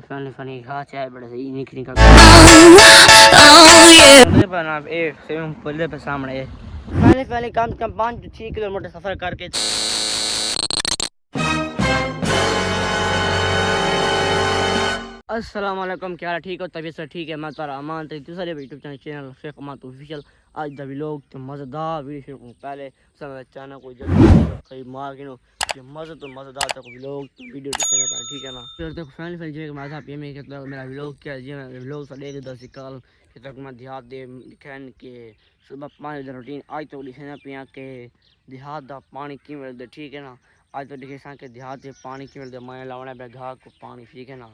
Family funny खा चाय बड़े सही निकली का बना ए स्विमिंग पूल पे सामने पहले कम से कम 5 से 6 किलोमीटर सफर करके अस्सलाम वालेकुम, क्या हाल ठीक हो? तबीयत से ठीक है? मैं तारा अमान तो दूसरे यूट्यूब चैनल शेख अमान ऑफिशियल आज द व्लॉग तो मज़ेदार वीडियो पहले समय चैनल को जल्दी मार गिनो मज़े तो मज़ेदार तक व्लॉग तो वीडियो दिखाने पर ठीक है ना। फिर तो फैमिली फैमिली जी मैं आप ये में कहता हूँ मेरा व्लॉग क्या जी मैं व्लॉग से ले 10 कल कि तक मैं देहात दे दिखाने के सुबह 5 बजे रूटीन आज तो दिखाना पिया के देहात दा पानी की मिलते ठीक है ना। आज तो दिखे सा के देहात से पानी की मिलते मैं लावना पे घाह को पानी ठीक है ना।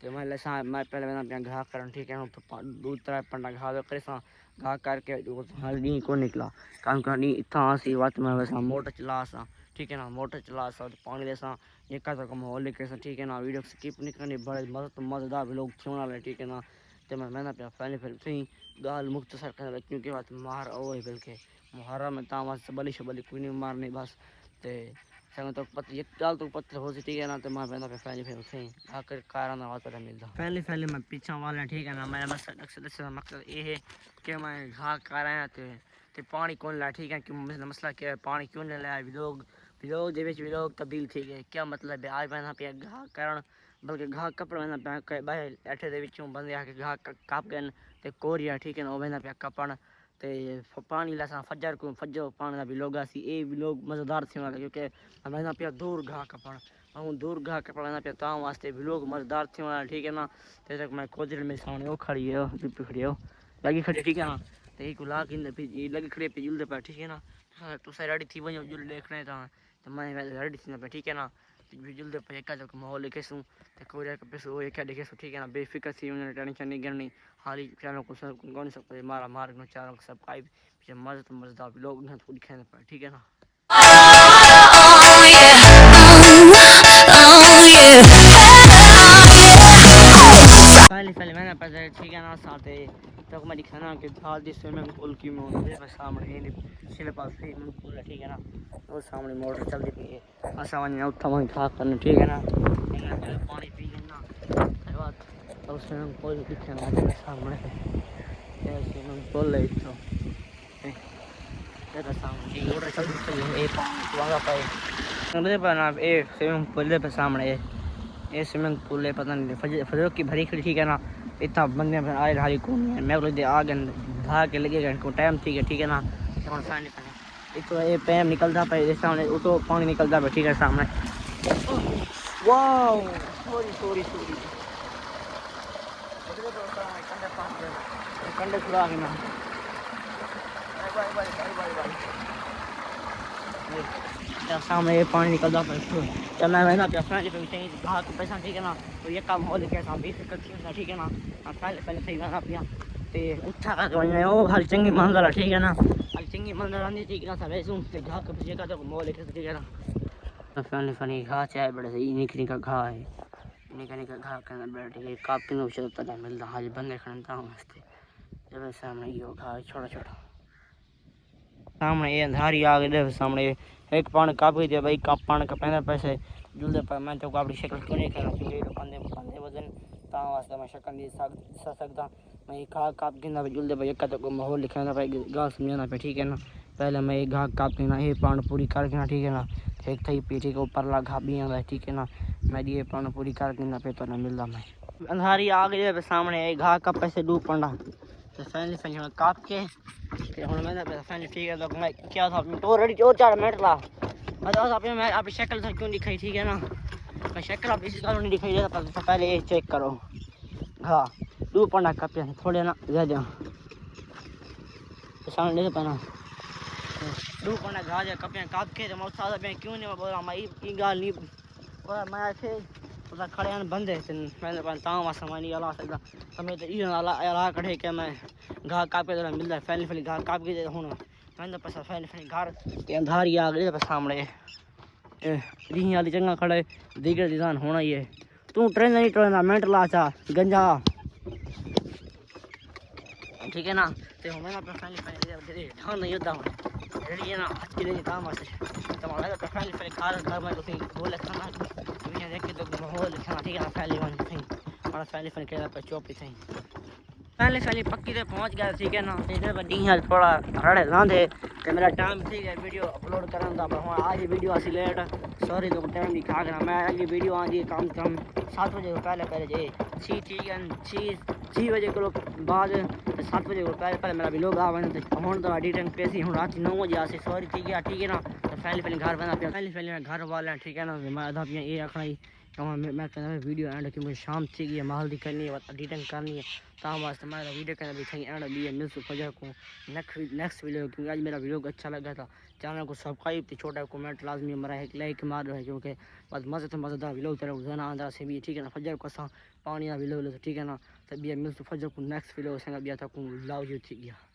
तो मैं लसा मैं पहले मैंने घाह कर ठीक है ना तो दूध तरह पंडा घाह करे सा घाह करके हल्दी को निकला काम करनी इतना सी बात मैं वैसा मोटर चला सा ठीक है ना। मोटर चला सा तो पानी देसा ये का तो माहौल लेके सा ठीक है ना। वीडियो स्किप नहीं करनी बड़े मज़ेदार लोग क्यों ना ठीक है ना। तो मैं पे पहले फिर थी गाल मुक्त सर कर क्योंकि बात मार ओ बल्कि मुहर्रा में तामा सबली शबली कोई नहीं मारनी बस ते संग तो पत एक गाल तो पतले हो सी ठीक है ना। तो मैं पे पहले फिर थी आकर कारण बात पर मिलता पहले पहले मैं पीछा वाला ठीक है ना। मेरा मकसद ये है कि मैं घाह कर आया तो पानी कौन ला ठीक है कि मसला क्या है पानी क्यों नहीं लाया व्लॉग व्लॉग तब्दील ठीक है क्या मतलब है आज मैंने पे घाह कारण बल्कि घाह कपड़ा मैंने पे बाहर अठे दे विचों बंदे आके घाह काप गए ते कोरिया ठीक है ना। मैंने पे कपड़ ते पानी लासा फजर को फजो पानी का व्लॉग आसी ए व्लॉग मज़ेदार थी वाला क्योंकि मैंने पे दूर घाह कपड़ हूँ दूर घाह कपड़ा मैंने पे ताऊ वास्ते व्लॉग मज़ेदार थी वाला ठीक है ना। ते तक मैं कोजल में सामने वो खड़ी है खड़ी हो लगी खड़ी ठीक है ना। तो एक लाख इन लगी खड़ी पे जुलदे पे ठीक है ना। तो सारी रेडी थी वही जुल देखने था तो मैं रेडी थी पे ठीक है ना। जुलदे पे एक का माहौल लिखे सूँ तो कोरिया का पैसे वो एक देखे सो ठीक है ना। बेफिक्र थी उन्होंने टेंशन नहीं करनी हाली चैनल को सब कौन सकते मारा मार चैनल को सब्सक्राइब पीछे मज़े तो मज़ेदार लोग दिखाने पर ठीक है ना। पहले मैंने पैसे ठीक है ना साथ तो मैं दिखाना कि हाल स्विमिंग पूल की मोटर सामने सिले पास स्विमिंग पूल है ठीक है ना। वो सामने मोटर चलती पी है आसानी उठा वहीं खा करना ठीक है ना। पानी पी ना बाद तो स्विमिंग पूल दिखाना सामने स्विमिंग पूल है तो सामने मोटर चलती है वहाँ पे ए स्विमिंग पूल पे सामने ये स्विमिंग पूल है पता नहीं फजर की भरी खड़ी ठीक है ना। इतना बंदे आए रहा कौन है मैं बोले आ गए धा के लगेगा इनको टाइम ठीक है ना। एक तो ये पैम निकलता पे सामने तो पानी निकलता पे ठीक है सामने वाओ सॉरी कंडे छुड़ा के ना सामने ये पानी निकलता पे चलना है ना घाह को पैसा ठीक है ना। तो ये काम हो लिखे ठीक है ना। पहले सही गाना पिया ते उठा कर ओ हल चंगी मंजर ठीक है ना। हल चंगी मंजर आनी ठीक है ना सब ऐसे ते घाह के पीछे का तो मोह लिखे ठीक है ना। फैमिली फनी घाह चाय बड़े सही निकली का घाह है निकली का घाह के अंदर बैठ के काफी नो चलता मिलता हाज बंदे खड़ता हूँ मस्ते जब सामने यो घाह छोटा छोटा सामने ये अंधारी आ गए सामने एक पानी कापी दे भाई कप पानी का पहले पैसे जुलदे पर मैं तो अपनी शक्ल क्यों नहीं करना क्योंकि तो बंदे वजन ता वास्ते मैं शक्ल नहीं सकता मैं घाह काप गिना जुलदे पर एक तो माहौल लिखाना पे घाह समझाना पे ठीक है ना। पहले मैं ये घाह काप देना ये पानी पूरी कर देना ठीक है ना। एक थी पीछे के ऊपर ला घा भी आता है ठीक है ना। मैं ये पानी पूरी कर देना पे तो ना मिलता मैं अंधारी आ गई सामने घाह का पैसे डूब पड़ा तो फैमिली फैमिली काप के हम मैंने फैमिली ठीक है। तो मैं क्या था तो रेडी और 4 मिनट ला मैं मैं आप शक्ल सर क्यों दिखाई ठीक है ना। मैं शक्ल आप इसी कारण नहीं दिखाई देता तो पहले ये चेक करो हाँ डूब पड़ा कप थोड़े ना ज़्यादा तो सामने पहना डूब पड़ा घा जा कपियाँ काप के तो मैं क्यों नहीं बोला मैं ये गाल नहीं बोला मैं थे उधर खड़े हैं बंदे मैंने ताँ सामान नहीं अला सकता समय तो ये अला कढ़े के मैं घाह काप के जरा मिलता है फैली घाह काप के हूँ मैंने पैसा फैली घर के अंधारी आ गई सामने री वाली चंगा खड़े दिगर दिसान होना ही है तू ट्रेन नहीं ट्रेन मिनट ला चा गंजा ठीक है ना। तो मैंने ढंग नहीं होता हूँ रेडी है ना आज के लिए काम आते तुम्हारा तो फैली घर में तो बोले खाना देख के तो माहौल खाना ठीक है ना। फैली वन हमारा फैली के पर चौपी थी फैली पक्की से पहुंच गया ठीक है ना इधर पर डी थोड़ा रड़े लांदे तो मेरा टाइम ठीक है वीडियो अपलोड करन दा पर हुन आज वीडियो आसी लेट सॉरी तो टाइम नहीं खा गया मैं अगली वीडियो आ जी कम से कम 7 बजे को पहले जे 6 ठीक है 6 बजे को बाद 7 बजे को पहले मेरा व्लॉग आ वन तो हुन तो एडिटिंग पैसी हुन रात 9 बजे आसी सॉरी ठीक है ना तो पहले घर बना पे पहले घर वाले ठीक है ना मैं आधा पिया ये आखना मैं कहना वीडियो एंड क्योंकि शाम थी गई है माहौल दी करनी है एडिटिंग करनी है ता वास्ते मैं वीडियो करना भी थी एंड भी मिल फजर को नेक्स्ट वीडियो क्योंकि आज मेरा वीडियो अच्छा लगा था चैनल को सब्सक्राइब थी छोटा कमेंट लाजमी हमारा एक लाइक मार रहा है क्योंकि बस मज़े तो मज़ेदार वीडियो तरह रोजाना आंदा से भी ठीक है ना फजर को असा पानी का वीडियो ठीक है ना तब भी मिल फजर को नेक्स्ट वीडियो संग भी था को लाओ जो ठीक है।